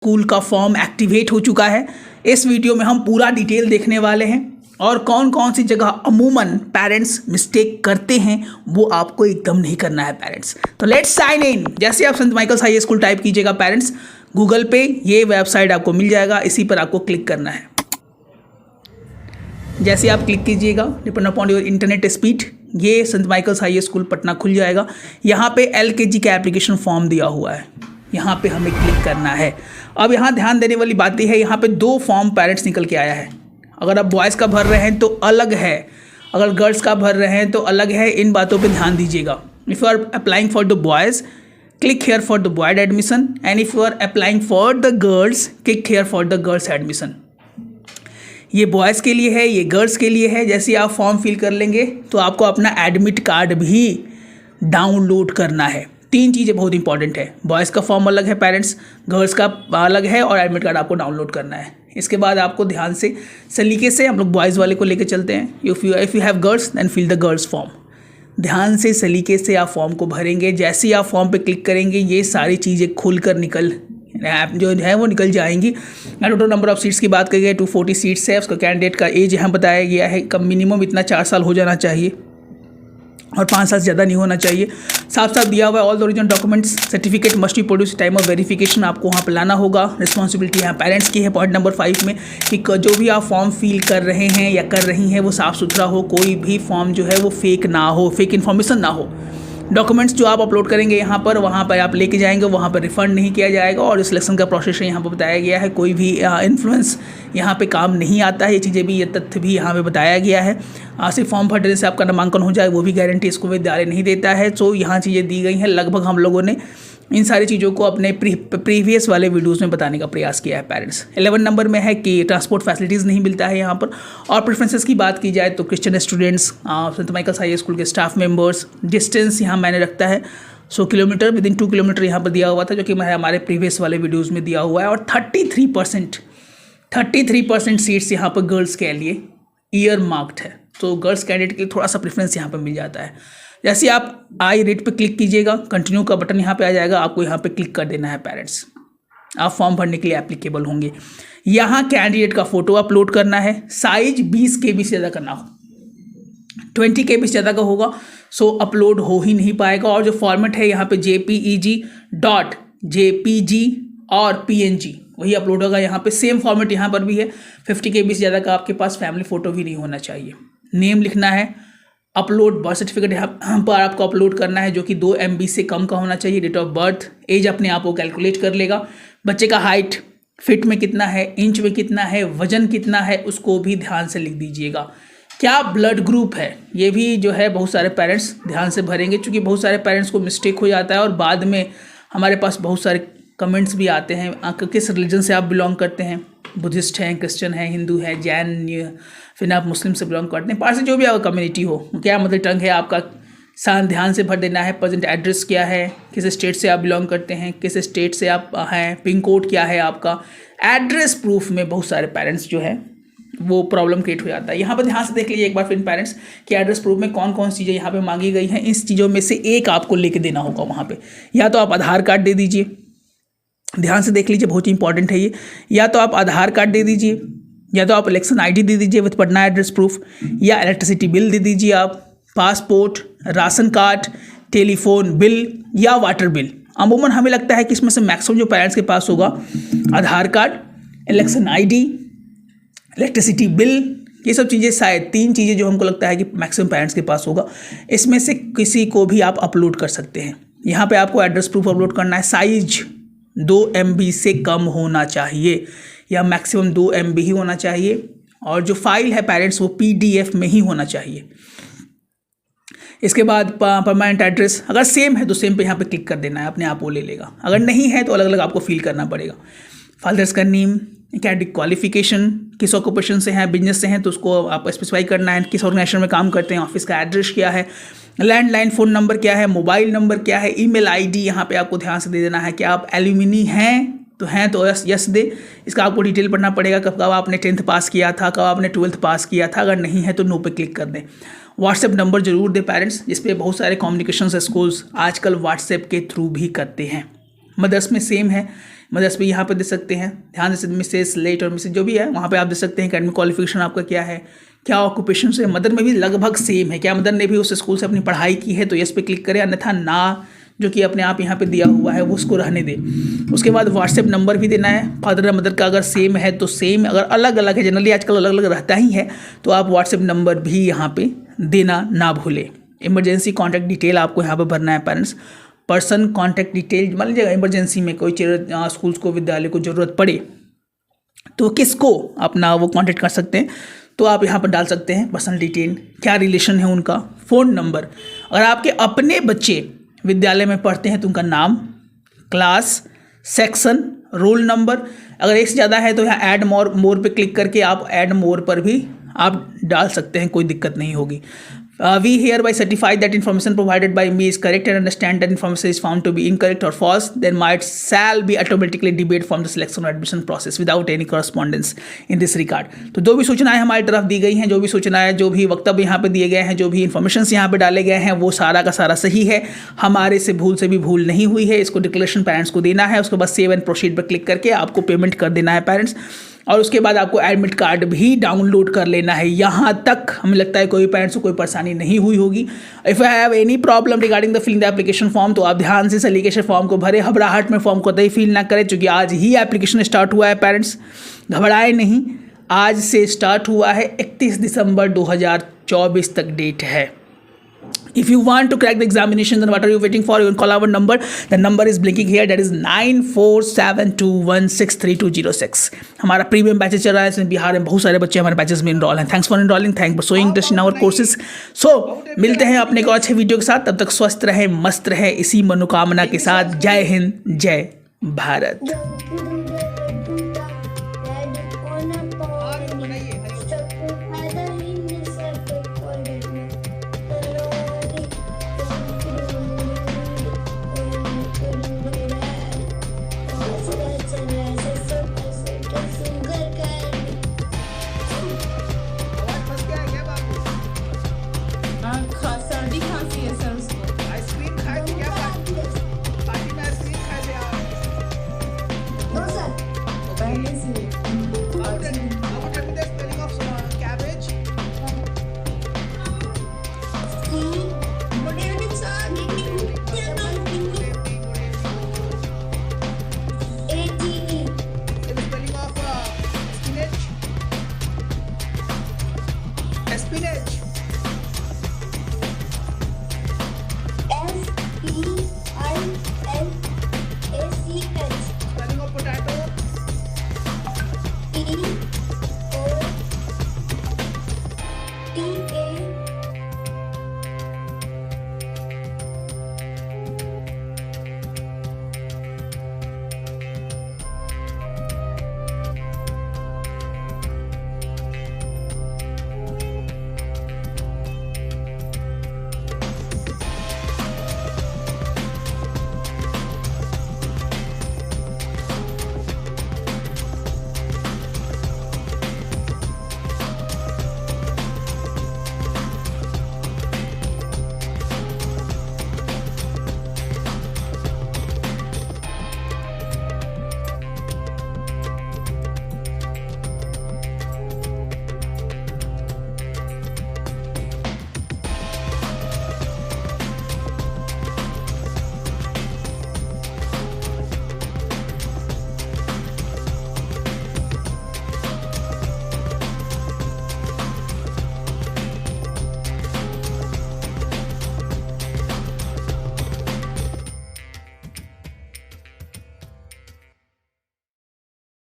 School का form activate हो चुका है। इस वीडियो में हम पूरा डिटेल देखने वाले हैं और कौन कौन सी जगह अमूमन पेरेंट्स मिस्टेक करते हैं वो आपको एकदम नहीं करना है पेरेंट्स। तो लेट्स साइन इन। जैसे आप Saint Michael's high School type कीजिएगा पेरेंट्स, गूगल पे ये वेबसाइट आपको मिल जाएगा, इसी पर आपको क्लिक करना है। जैसे आप क्लिक कीजिएगा, depend upon your internet speed, ये saint Michael's high school Patna खुल जाएगा। यहाँ पे LKG का एप्लीकेशन फॉर्म दिया हुआ है, यहाँ पे हमें क्लिक करना है। अब यहाँ ध्यान देने वाली बात यह है, यहाँ पे 2 फॉर्म पेरेंट्स निकल के आया है। अगर आप बॉयज़ का भर रहे हैं तो अलग है, अगर गर्ल्स का भर रहे हैं तो अलग है। इन बातों पे ध्यान दीजिएगा। If you are applying for the boys, click here for the boys admission, and if you are applying for the girls, click here for the girls admission. ये बॉयज़ के लिए है, ये गर्ल्स के लिए है। जैसे आप फॉर्म फिल कर लेंगे तो आपको अपना एडमिट कार्ड भी डाउनलोड करना है। 3 चीज़ें बहुत इंपॉर्टेंट है, बॉयज़ का फॉर्म अलग है पेरेंट्स, गर्ल्स का अलग है और एडमिट कार्ड आपको डाउनलोड करना है। इसके बाद आपको ध्यान से सलीके से हम लोग बॉयज़ वाले को लेकर चलते हैं। If you have girls then fill the girls form. ध्यान से सलीके से आप फॉर्म को भरेंगे। जैसे ही आप फॉर्म पे क्लिक करेंगे ये सारी चीज़ें खुलकर निकल जो है वो निकल जाएंगी। टोटल नंबर ऑफ सीट्स की बात करेंगे 240 सीट्स है। उसका कैंडिडेट का एज यहाँ बताया गया है, कम मिनिमम इतना 4 साल हो जाना चाहिए और 5 साल से ज़्यादा नहीं होना चाहिए। साफ साफ दिया हुआ है, all the original documents certificate must be produce time of verification आपको वहाँ पर लाना होगा। रिस्पॉन्सिबिलिटी यहाँ पेरेंट्स की है। पॉइंट नंबर 5 में कि जो भी आप फॉर्म फिल कर रहे हैं या कर रही हैं वो साफ़ सुथरा हो, कोई भी फॉर्म जो है वो फेक ना हो, फेक इन्फॉर्मेशन ना हो। डॉक्यूमेंट्स जो आप अपलोड करेंगे यहाँ पर, वहाँ पर आप लेके जाएंगे, वहाँ पर रिफ़ंड नहीं किया जाएगा। और सिलेक्शन का प्रोसेस यहाँ पर बताया गया है, कोई भी इन्फ्लुएंस यहाँ पे काम नहीं आता है। ये चीज़ें भी, ये तथ्य भी यहाँ पे बताया गया है। सिर्फ फॉर्म भरने से आपका नामांकन हो जाए वो भी गारंटी इसको विद्यालय नहीं देता है। तो यहाँ चीज़ें दी गई हैं। लगभग हम लोगों ने इन सारी चीज़ों को अपने प्रीवियस वाले वीडियोस में बताने का प्रयास किया है पेरेंट्स। 11 नंबर में है कि ट्रांसपोर्ट फैसिलिटीज़ नहीं मिलता है यहाँ पर। और प्रेफरेंसेस की बात की जाए तो Christian students, Saint Michael's high School के स्टाफ मेंबर्स, डिस्टेंस यहाँ मैंने रखता है 100 किलोमीटर, विदिन 2 किलोमीटर यहाँ पर दिया हुआ था, जो कि मैं हमारे प्रीवियस वाले वीडियोज़ में दिया हुआ है। और 33% सीट्स यहाँ पर गर्ल्स के लिए ईयर मार्क्ड है। तो गर्ल्स कैंडिडेट के लिए थोड़ा सा प्रेफरेंस यहाँ पर मिल जाता है। जैसे आप आई रेट पे क्लिक कीजिएगा, कंटिन्यू का बटन यहाँ पे आ जाएगा, आपको यहाँ पे क्लिक कर देना है पेरेंट्स। आप फॉर्म भरने के लिए एप्लीकेबल होंगे। यहाँ कैंडिडेट का फ़ोटो अपलोड करना है। साइज 20 KB से ज़्यादा करना हो, 20 KB से ज़्यादा का होगा सो अपलोड हो ही नहीं पाएगा। और जो फॉर्मेट है यहाँ पे JPEG और PNG वही अपलोड होगा। यहाँ पे सेम फॉर्मेट यहाँ पर भी है। 50 KB से ज़्यादा का आपके पास फैमिली फ़ोटो भी नहीं होना चाहिए। नेम लिखना है। अपलोड बर्थ सर्टिफिकेट यहाँ पर आपको अपलोड करना है, जो कि 2 MB से कम का होना चाहिए। डेट ऑफ बर्थ, एज अपने आप को कैलकुलेट कर लेगा। बच्चे का हाइट फिट में कितना है, इंच में कितना है, वजन कितना है, उसको भी ध्यान से लिख दीजिएगा। क्या ब्लड ग्रुप है, ये भी जो है बहुत सारे पेरेंट्स ध्यान से भरेंगे, क्योंकि बहुत सारे पेरेंट्स को मिस्टेक हो जाता है और बाद में हमारे पास बहुत सारे कमेंट्स भी आते हैं। किस रिलीजन से आप बिलोंग करते हैं, बुद्धिस्ट हैं, क्रिश्चियन है, हिंदू है, जैन, फिर आप मुस्लिम से बिलोंग करते हैं, पारसी जो भी आपका कम्युनिटी हो, क्या मदर टंग है आपका, ध्यान से भर देना है। प्रेजेंट एड्रेस क्या है, किस स्टेट से आप बिलोंग करते हैं, किस स्टेट से आप हैं, पिन कोड क्या है आपका। एड्रेस प्रूफ में बहुत सारे पेरेंट्स जो है वो प्रॉब्लम क्रिएट हो जाता है। यहाँ पर ध्यान से देख लीजिए एक बार फिर पेरेंट्स कि एड्रेस प्रूफ में कौन कौन सी चीज़ें यहाँ पे मांगी गई हैं। इस चीज़ों में से एक आपको लेके देना होगा वहाँ पे। या तो आप आधार कार्ड दे दीजिए, ध्यान से देख लीजिए बहुत ही इंपॉर्टेंट है ये। या तो आप आधार कार्ड दे दीजिए, या तो आप इलेक्शन ID दे दीजिए विथ पटना एड्रेस प्रूफ, या इलेक्ट्रिसिटी बिल दे दीजिए आप, passport, ration card, telephone bill या वाटर बिल। अमूमन हमें लगता है कि इसमें से मैक्सिमम जो पेरेंट्स के पास होगा Aadhaar card, election ID, electricity bill, ये सब चीज़ें शायद 3 चीज़ें जो हमको लगता है कि मैक्सिमम पेरेंट्स के पास होगा। इसमें से किसी को भी आप अपलोड कर सकते हैं। यहाँ पे आपको एड्रेस प्रूफ अपलोड करना है। साइज 2 MB से कम होना चाहिए या मैक्सिमम 2 MB ही होना चाहिए। और जो फाइल है पेरेंट्स वो PDF में ही होना चाहिए। इसके बाद परमानेंट एड्रेस अगर सेम है तो सेम पे यहाँ पे क्लिक कर देना है, अपने आप वो ले लेगा। अगर नहीं है तो अलग अलग आपको फिल करना पड़ेगा। फादर्स का नेम, एकेडमिक क्वालिफिकेशन, किस ऑक्यूपेशन से हैं, बिजनेस से हैं तो उसको आप स्पेसिफाई करना है, किस ऑर्गेनाइजेशन में काम करते हैं, ऑफिस का एड्रेस क्या है, लैंडलाइन फ़ोन नंबर क्या है, मोबाइल नंबर क्या है, ईमेल ID यहाँ पे आपको ध्यान से दे देना है कि आप एल्यूमिनी हैं तो यस दे। इसका आपको डिटेल पढ़ना पड़ेगा, कब आपने 10th पास किया था, कब आपने 12th पास किया था। अगर नहीं है तो नो पे क्लिक कर दें। व्हाट्सएप नंबर जरूर दें पेरेंट्स, जिस पे बहुत सारे कम्युनिकेशन स्कूल्स आजकल व्हाट्सएप के थ्रू भी करते हैं। मदर्स में सेम है, मदर्स पे यहाँ पे दे सकते हैं, ध्यान से मिसेस लेट और मिसेस जो भी है वहाँ पे आप दे सकते हैं एकेडमिक क्वालिफिकेशन आपका क्या है, क्या ऑक्यूपेशन से। मदर में भी लगभग सेम है, क्या मदर ने भी उस स्कूल से अपनी पढ़ाई की है तो यस पे क्लिक करें, अन्यथा ना जो कि अपने आप यहाँ पे दिया हुआ है वो उसको रहने दे। उसके बाद व्हाट्सएप नंबर भी देना है, फादर और मदर का अगर सेम है तो सेम, अगर अलग अलग है, जनरली आजकल अलग अलग रहता ही है, तो आप व्हाट्सएप नंबर भी यहाँ पे देना ना भूलें। इमरजेंसी कॉन्टैक्ट डिटेल आपको यहाँ पर भरना है पेरेंट्स, पर्सन कॉन्टैक्ट डिटेल, मान लीजिएगा इमरजेंसी में कोई स्कूल्स को विद्यालय को ज़रूरत पड़े तो किसको अपना वो कॉन्टैक्ट कर सकते हैं, तो आप यहाँ पर डाल सकते हैं पर्सनल डिटेल, क्या रिलेशन है उनका, फ़ोन नंबर। अगर आपके अपने बच्चे विद्यालय में पढ़ते हैं तो उनका नाम, क्लास, सेक्शन, रोल नंबर, अगर एक से ज़्यादा है तो यहाँ ऐड मोर पे क्लिक करके आप ऐड मोर पर भी आप डाल सकते हैं, कोई दिक्कत नहीं होगी। We hereby certify that information provided by me is correct and understand that information is found to be incorrect or false, then might shall be automatically debarred from the selection or admission process without any correspondence in this regard। तो जो भी सूचनाएं हमारी तरफ दी गई हैं, जो भी सूचनाएं, जो भी वक्तव्य यहाँ पे दिए गए हैं, जो भी इन्फॉर्मेशन यहाँ पे डाले गए हैं, वो सारा का सारा सही है, हमारे से भी भूल नहीं हुई है। इसको डिक्लेरेशन पेरेंट्स को देना है, उसके बाद सेव एंड प्रोसीड पर क्लिक करके आपको पेमेंट कर देना है पेरेंट्स, और उसके बाद आपको एडमिट कार्ड भी डाउनलोड कर लेना है। यहाँ तक हमें लगता है कोई पेरेंट्स को कोई परेशानी नहीं हुई होगी। If I have any problem regarding the filling the application form, तो आप ध्यान से इस एप्लीकेशन फॉर्म को भरें, घबराहट में फॉर्म को कतई फिल ना करें, क्योंकि आज ही एप्लीकेशन स्टार्ट हुआ है पेरेंट्स, घबराए नहीं, आज से स्टार्ट हुआ है, 31 दिसंबर 2024 तक डेट है। If you want to crack the examination, then what are you waiting for? You can call our number. The number is blinking here. That is 9472163206. हमारा प्रीमियम बैचेस चल रहा है, इसमें बिहार में बहुत सारे बच्चे हमारे बैचेस में इनरोल हैं। Thanks for enrolling, thank for showing interest in our courses. So मिलते हैं अपने को अच्छे वीडियो के साथ, तब तक स्वस्थ रहे, मस्त रहे, इसी मनोकामना के साथ। जय हिंद, जय भारत। सर्दी खांसी है सर उसको। आइसक्रीम खाए थे क्या? पार्टी में आइसक्रीम खाए थे आप? पहले से